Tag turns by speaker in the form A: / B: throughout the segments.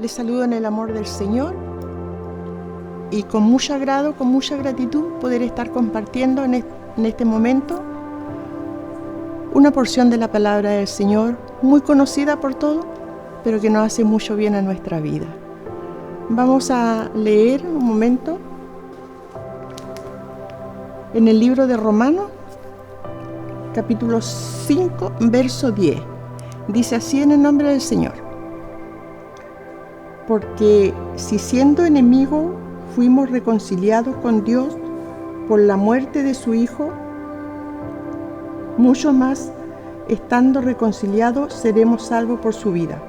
A: Les saludo en el amor del Señor y con mucho agrado, con mucha gratitud poder estar compartiendo en este momento una porción de la palabra del Señor muy conocida por todos, pero que nos hace mucho bien a nuestra vida. Vamos a leer un momento en el libro de Romanos, capítulo 5, verso 10. Dice así en el nombre del Señor: porque si siendo enemigos fuimos reconciliados con Dios por la muerte de su Hijo, mucho más, estando reconciliados, seremos salvos por su vida.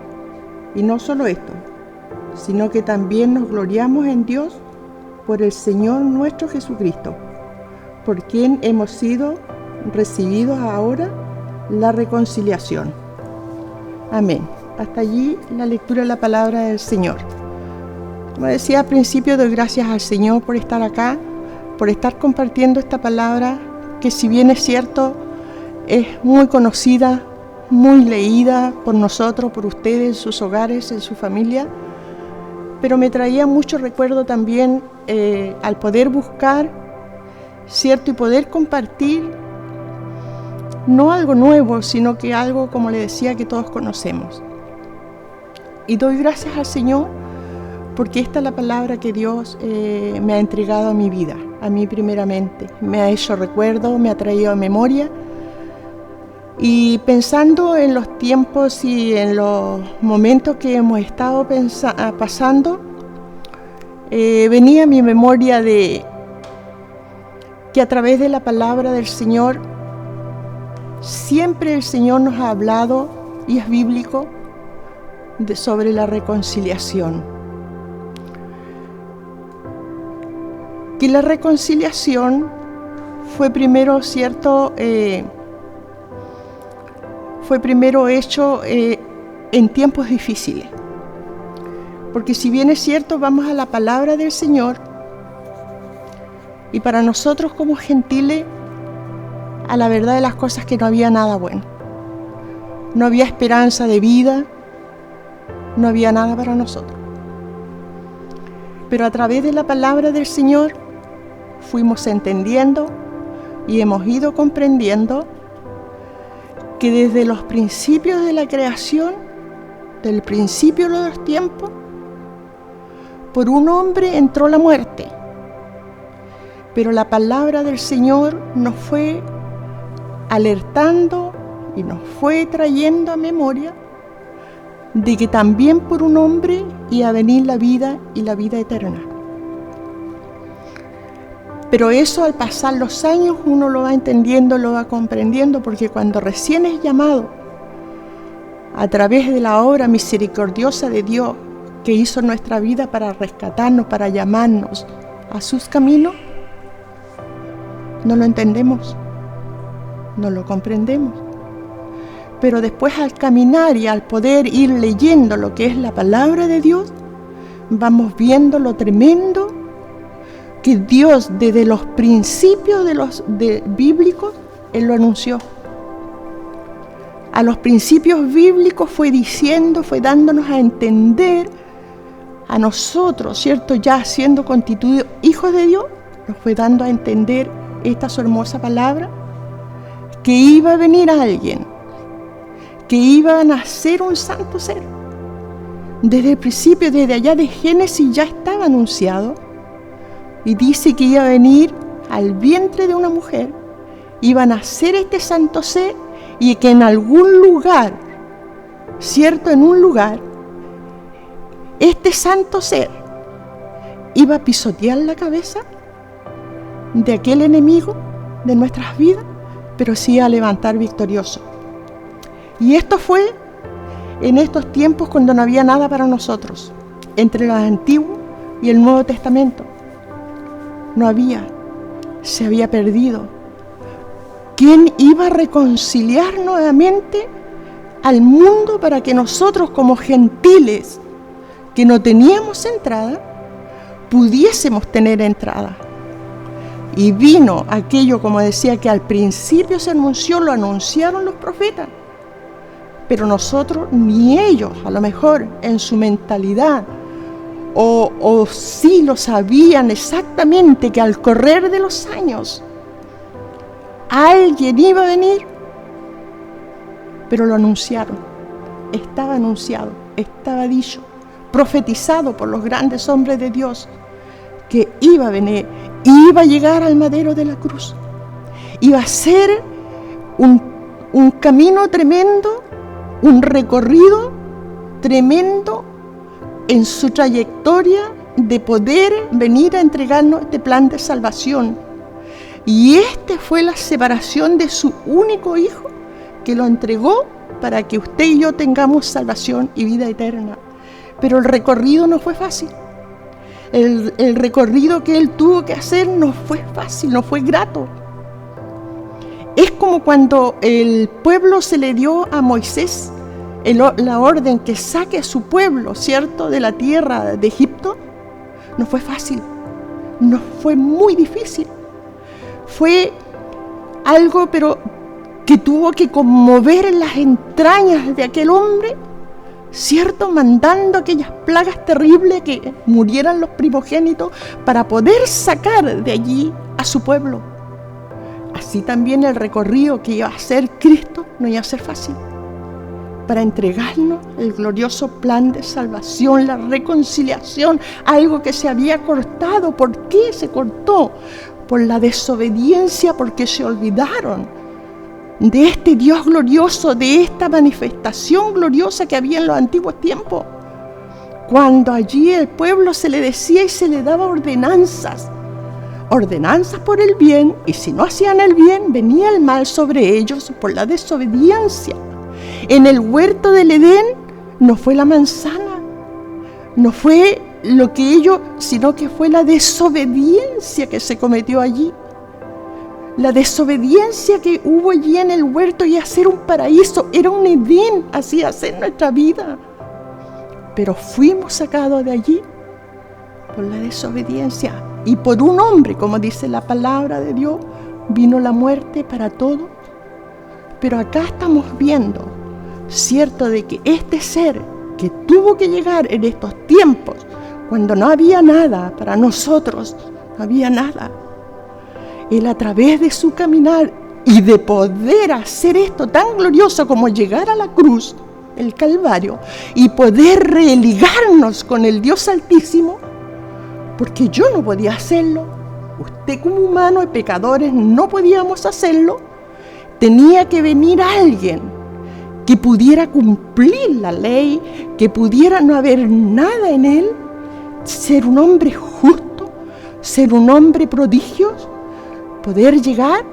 A: Y no solo esto, sino que también nos gloriamos en Dios por el Señor nuestro Jesucristo, por quien hemos sido recibidos ahora la reconciliación. Amén. Hasta allí la lectura de la palabra del Señor. Como decía al principio, doy gracias al Señor por estar acá, por estar compartiendo esta palabra que, si bien es cierto, es muy conocida, muy leída por nosotros, por ustedes, en sus hogares, en su familia, pero me traía mucho recuerdo también al poder buscar, ¿cierto? Y poder compartir no algo nuevo, sino que algo, como le decía, que todos conocemos. Y doy gracias al Señor porque esta es la palabra que Dios me ha entregado a mi vida, a mí primeramente. Me ha hecho recuerdo, me ha traído a memoria. Y pensando en los tiempos y en los momentos que hemos estado pasando, venía a mi memoria de que a través de la palabra del Señor, siempre el Señor nos ha hablado, y es bíblico, sobre la reconciliación. Que la reconciliación fue primero, ¿cierto?, fue primero hecho en tiempos difíciles. Porque si bien es cierto, vamos a la palabra del Señor, y para nosotros como gentiles, a la verdad de las cosas, que no había nada bueno. No había esperanza de vida, no había nada para nosotros. Pero a través de la palabra del Señor fuimos entendiendo y hemos ido comprendiendo que desde los principios de la creación, del principio de los tiempos, por un hombre entró la muerte. Pero la palabra del Señor nos fue alertando y nos fue trayendo a memoria de que también por un hombre iba a venir la vida y la vida eterna. Pero eso, al pasar los años, uno lo va entendiendo, lo va comprendiendo, porque cuando recién es llamado a través de la obra misericordiosa de Dios que hizo en nuestra vida para rescatarnos, para llamarnos a sus caminos, no lo entendemos, no lo comprendemos. Pero después, al caminar y al poder ir leyendo lo que es la palabra de Dios, vamos viendo lo tremendo que Dios, desde los principios bíblicos, Él lo anunció. A los principios bíblicos fue diciendo, fue dándonos a entender a nosotros, ¿cierto? Ya siendo constituidos hijos de Dios, nos fue dando a entender esta su hermosa palabra, que iba a venir alguien, que iba a nacer un santo ser. Desde el principio, desde allá de Génesis, ya estaba anunciado, y dice que iba a venir al vientre de una mujer, iba a nacer este santo ser, y que en algún lugar, ¿cierto?, en un lugar, este santo ser iba a pisotear la cabeza de aquel enemigo de nuestras vidas, pero sí a levantar victorioso. Y esto fue en estos tiempos cuando no había nada para nosotros, entre los Antiguos y el Nuevo Testamento. No había, se había perdido. ¿Quién iba a reconciliar nuevamente al mundo para que nosotros, como gentiles que no teníamos entrada, pudiésemos tener entrada? Y vino aquello, como decía, que al principio se anunció, lo anunciaron los profetas, pero nosotros ni ellos, a lo mejor en su mentalidad, o sí lo sabían exactamente que al correr de los años alguien iba a venir, pero lo anunciaron. Estaba anunciado, estaba dicho, profetizado por los grandes hombres de Dios, que iba a venir, iba a llegar al madero de la cruz. Iba a ser un camino tremendo, un recorrido tremendo en su trayectoria de poder venir a entregarnos este plan de salvación. Y fue la separación de su único hijo, que lo entregó para que usted y yo tengamos salvación y vida eterna. Pero el recorrido no fue fácil. El recorrido que él tuvo que hacer no fue fácil, no fue grato. Es como cuando el pueblo se le dio a Moisés la orden que saque a su pueblo, ¿cierto?, de la tierra de Egipto. No fue fácil, no fue muy difícil. Fue algo, pero que tuvo que conmover en las entrañas de aquel hombre, ¿cierto?, mandando aquellas plagas terribles que murieran los primogénitos para poder sacar de allí a su pueblo. Así también el recorrido que iba a hacer Cristo no iba a ser fácil, para entregarnos el glorioso plan de salvación, la reconciliación, algo que se había cortado. ¿Por qué se cortó? Por la desobediencia, porque se olvidaron de este Dios glorioso, de esta manifestación gloriosa que había en los antiguos tiempos, cuando allí el pueblo se le decía y se le daba ordenanzas por el bien, y si no hacían el bien, venía el mal sobre ellos por la desobediencia. En el huerto del Edén no fue la manzana, no fue lo que ellos, sino que fue la desobediencia que se cometió allí. La desobediencia que hubo allí en el huerto, y hacer un paraíso, era un Edén, así hacer nuestra vida. Pero fuimos sacados de allí por la desobediencia, y por un hombre, como dice la palabra de Dios, vino la muerte para todos. Pero acá estamos viendo, cierto, de que este ser que tuvo que llegar en estos tiempos, cuando no había nada para nosotros, no había nada, él, a través de su caminar y de poder hacer esto tan glorioso como llegar a la cruz, el Calvario, y poder religarnos con el Dios Altísimo, porque yo no podía hacerlo, usted como humano y pecadores no podíamos hacerlo. Tenía que venir alguien que pudiera cumplir la ley, que pudiera no haber nada en él, ser un hombre justo, ser un hombre prodigio, poder llegar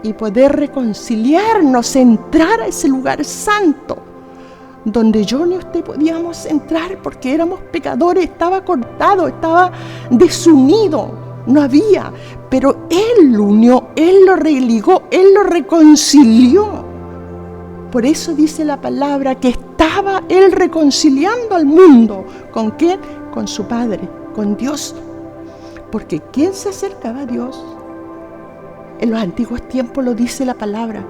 A: y poder reconciliarnos, entrar a ese lugar santo, donde yo ni usted podíamos entrar porque éramos pecadores, estaba cortado, estaba desunido, no había, pero Él lo unió, Él lo religó, Él lo reconcilió. Por eso dice la palabra que estaba Él reconciliando al mundo. ¿Con quién? Con su Padre, con Dios. Porque ¿quién se acercaba a Dios? En los antiguos tiempos lo dice la palabra.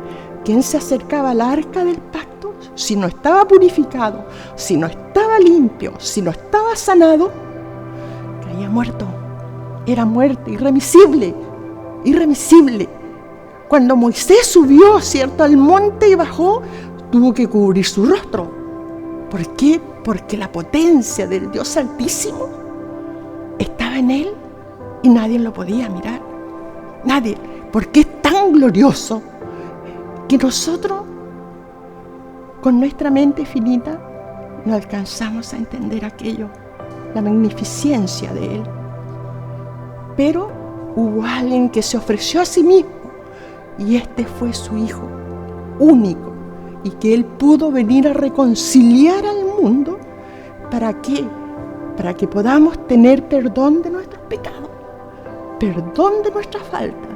A: ¿Quién se acercaba al arca del pacto? Si no estaba purificado, si no estaba limpio, si no estaba sanado, caía muerto. Era muerte irremisible, irremisible. Cuando Moisés subió, ¿cierto?, al monte y bajó, tuvo que cubrir su rostro. ¿Por qué? Porque la potencia del Dios Altísimo estaba en él y nadie lo podía mirar. Nadie. Porque es tan glorioso que nosotros, con nuestra mente finita, no alcanzamos a entender aquello, la magnificencia de él. Pero hubo alguien que se ofreció a sí mismo, y este fue su Hijo único, y que Él pudo venir a reconciliar al mundo. ¿Para qué? Para que podamos tener perdón de nuestros pecados, perdón de nuestra falta,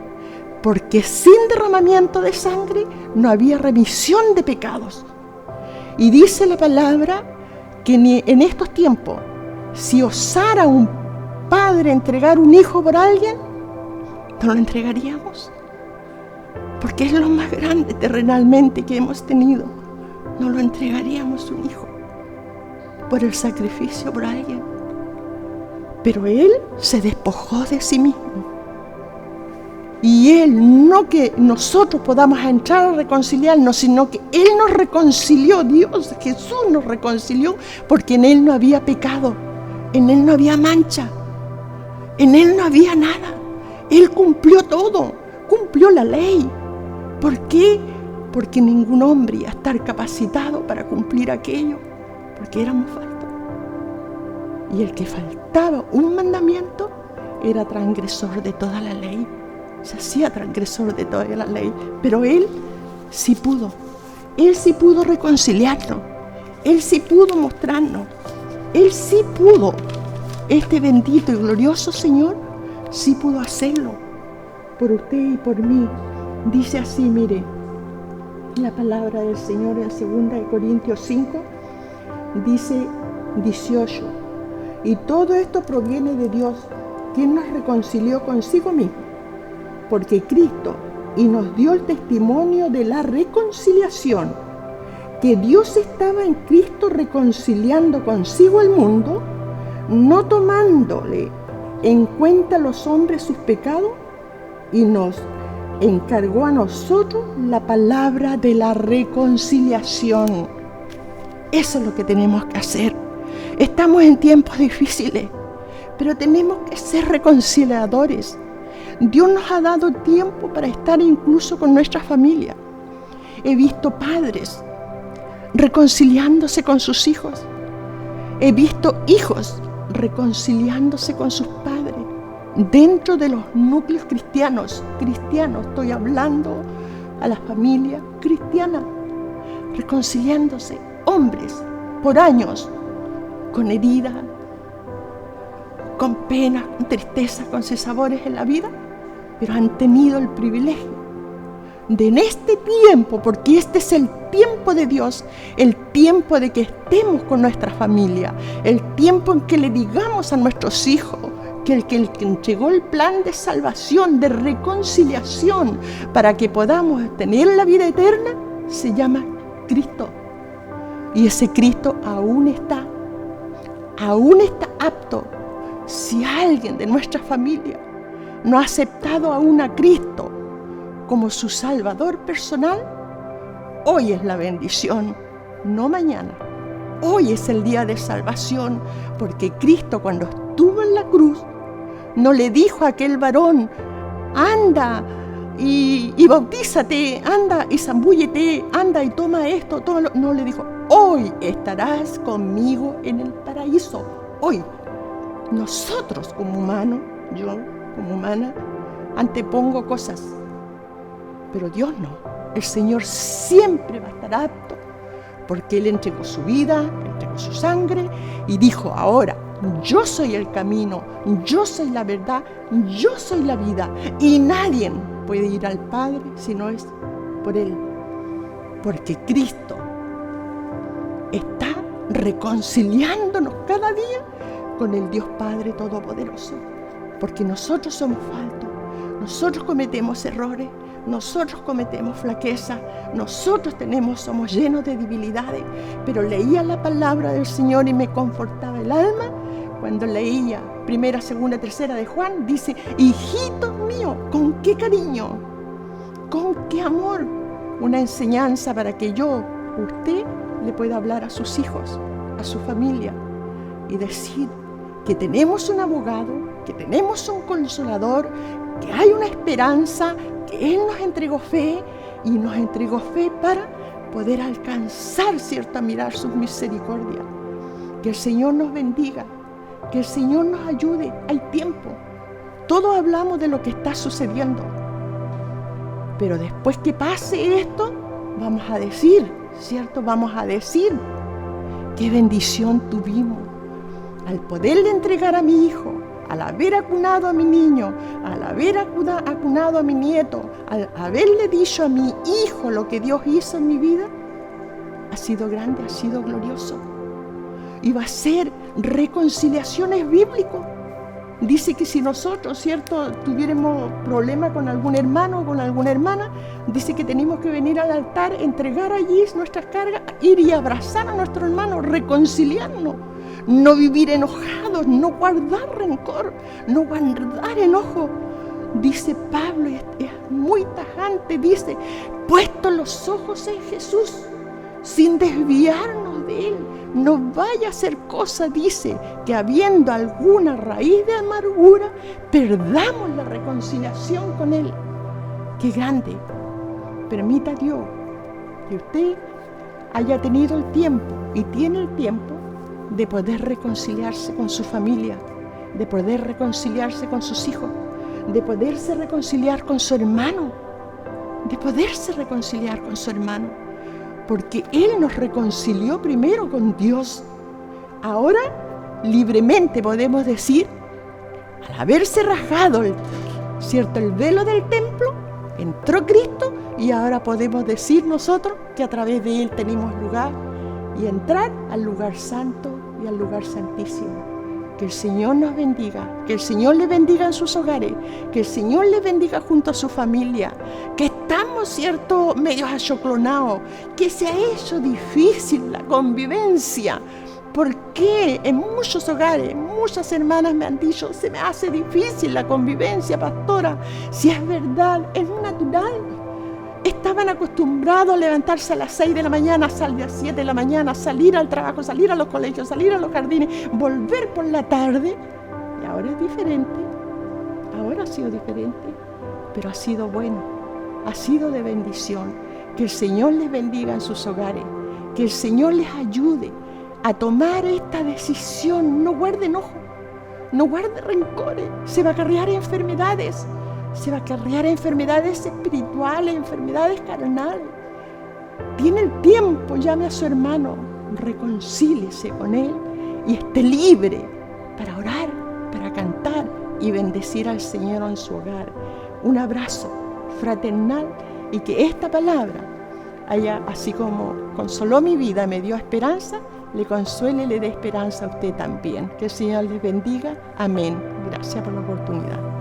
A: porque sin derramamiento de sangre no había remisión de pecados. Y dice la palabra que ni en estos tiempos, si osara un padre entregar un hijo por alguien, no lo entregaríamos, porque es lo más grande terrenalmente que hemos tenido, no lo entregaríamos un hijo por el sacrificio por alguien. Pero Él se despojó de sí mismo. Y Él, no que nosotros podamos entrar a reconciliarnos, sino que Él nos reconcilió, Dios, Jesús nos reconcilió, porque en Él no había pecado, en Él no había mancha, en Él no había nada. Él cumplió todo, cumplió la ley. ¿Por qué? Porque ningún hombre iba a estar capacitado para cumplir aquello, porque éramos faltos. Y el que faltaba un mandamiento era transgresor de toda la ley. Se hacía transgresor de toda la ley, pero Él sí pudo. Él sí pudo reconciliarnos. Él sí pudo mostrarnos. Él sí pudo. Este bendito y glorioso Señor sí pudo hacerlo por usted y por mí. Dice así, mire, la palabra del Señor en 2 Corintios 5, dice 18. Y todo esto proviene de Dios, quien nos reconcilió consigo mismo, porque Cristo y nos dio el testimonio de la reconciliación, que Dios estaba en Cristo reconciliando consigo el mundo, no tomándole en cuenta a los hombres sus pecados, y nos encargó a nosotros la palabra de la reconciliación. Eso es lo que tenemos que hacer. Estamos en tiempos difíciles, pero tenemos que ser reconciliadores. Dios nos ha dado tiempo para estar incluso con nuestra familia. He visto padres reconciliándose con sus hijos. He visto hijos reconciliándose con sus padres. Dentro de los núcleos cristianos, estoy hablando a la familia cristiana, reconciliándose, hombres, por años, con heridas, con pena, con tristeza, con sinsabores en la vida, pero han tenido el privilegio de en este tiempo, porque este es el tiempo de Dios, el tiempo de que estemos con nuestra familia, el tiempo en que le digamos a nuestros hijos que el que entregó el plan de salvación, de reconciliación, para que podamos tener la vida eterna, se llama Cristo. Y ese Cristo aún está apto. Si alguien de nuestra familia no ha aceptado aún a Cristo como su Salvador personal, hoy es la bendición, no mañana. Hoy es el día de salvación, porque Cristo, cuando estuvo en la cruz, no le dijo a aquel varón: anda y bautízate, anda y zambúllete, anda y toma esto, tómalo. No, le dijo: hoy estarás conmigo en el paraíso. Hoy. Nosotros como humanos, yo como humana, antepongo cosas, pero Dios no. El Señor siempre va a estar apto, porque Él entregó su vida, entregó su sangre y dijo: ahora yo soy el camino, yo soy la verdad, yo soy la vida, y nadie puede ir al Padre si no es por Él, porque Cristo está reconciliándonos cada día con el Dios Padre Todopoderoso, porque nosotros somos faltos, nosotros cometemos errores, nosotros cometemos flaqueza, nosotros somos llenos de debilidades, pero leía la palabra del Señor y me confortaba el alma cuando leía 1, 2, 3 de Juan. Dice: hijitos míos, con qué cariño, con qué amor, una enseñanza para que usted le pueda hablar a sus hijos, a su familia, y decir que tenemos un abogado, que tenemos un consolador, que hay una esperanza, que Él nos entregó fe, y nos entregó fe para poder alcanzar, ¿cierto?, a mirar sus misericordias. Que el Señor nos bendiga, que el Señor nos ayude. Hay tiempo. Todos hablamos de lo que está sucediendo, pero después que pase esto, vamos a decir, ¿cierto? Vamos a decir qué bendición tuvimos al poderle entregar a mi hijo, al haber acunado a mi niño, al haber acunado a mi nieto, al haberle dicho a mi hijo lo que Dios hizo en mi vida. Ha sido grande, ha sido glorioso. Y va a ser reconciliaciones bíblicas. Dice que si nosotros, ¿cierto?, tuviéramos problema con algún hermano o con alguna hermana, dice que tenemos que venir al altar, entregar allí nuestras cargas, ir y abrazar a nuestro hermano, reconciliarnos, no vivir enojados, no guardar rencor, no guardar enojo. Dice Pablo, y es muy tajante, dice, puestos los ojos en Jesús, sin desviarnos de Él, no vaya a ser cosa, dice, que habiendo alguna raíz de amargura, perdamos la reconciliación con Él. ¡Qué grande! Permita Dios que usted haya tenido el tiempo y tiene el tiempo de poder reconciliarse con su familia, de poder reconciliarse con sus hijos, de poderse reconciliar con su hermano, de poderse reconciliar con su hermano, porque Él nos reconcilió primero con Dios. Ahora, libremente podemos decir, al haberse rasgado el velo del templo, entró Cristo y ahora podemos decir nosotros que a través de Él tenemos lugar y entrar al lugar santo y al lugar santísimo. Que el Señor nos bendiga, que el Señor le bendiga en sus hogares, que el Señor le bendiga junto a su familia, que estamos, ¿cierto?, medios achoclonados, que se ha hecho difícil la convivencia. ¿Por qué? En muchos hogares, muchas hermanas me han dicho, se me hace difícil la convivencia, pastora. Si es verdad, es natural. Estaban acostumbrados a levantarse a las 6 de la mañana, salir a las 7 de la mañana, salir al trabajo, salir a los colegios, salir a los jardines, volver por la tarde. Y ahora es diferente. Ahora ha sido diferente, pero ha sido bueno, ha sido de bendición. Que el Señor les bendiga en sus hogares, que el Señor les ayude a tomar esta decisión. No guarde enojo, no guarde rencores, se va a acarrear enfermedades. Se va a acarrear enfermedades espirituales, enfermedades carnales. Tiene el tiempo, llame a su hermano, reconcíliese con él y esté libre para orar, para cantar y bendecir al Señor en su hogar. Un abrazo fraternal y que esta palabra haya, así como consoló mi vida, me dio esperanza, le consuele y le dé esperanza a usted también. Que el Señor les bendiga. Amén. Gracias por la oportunidad.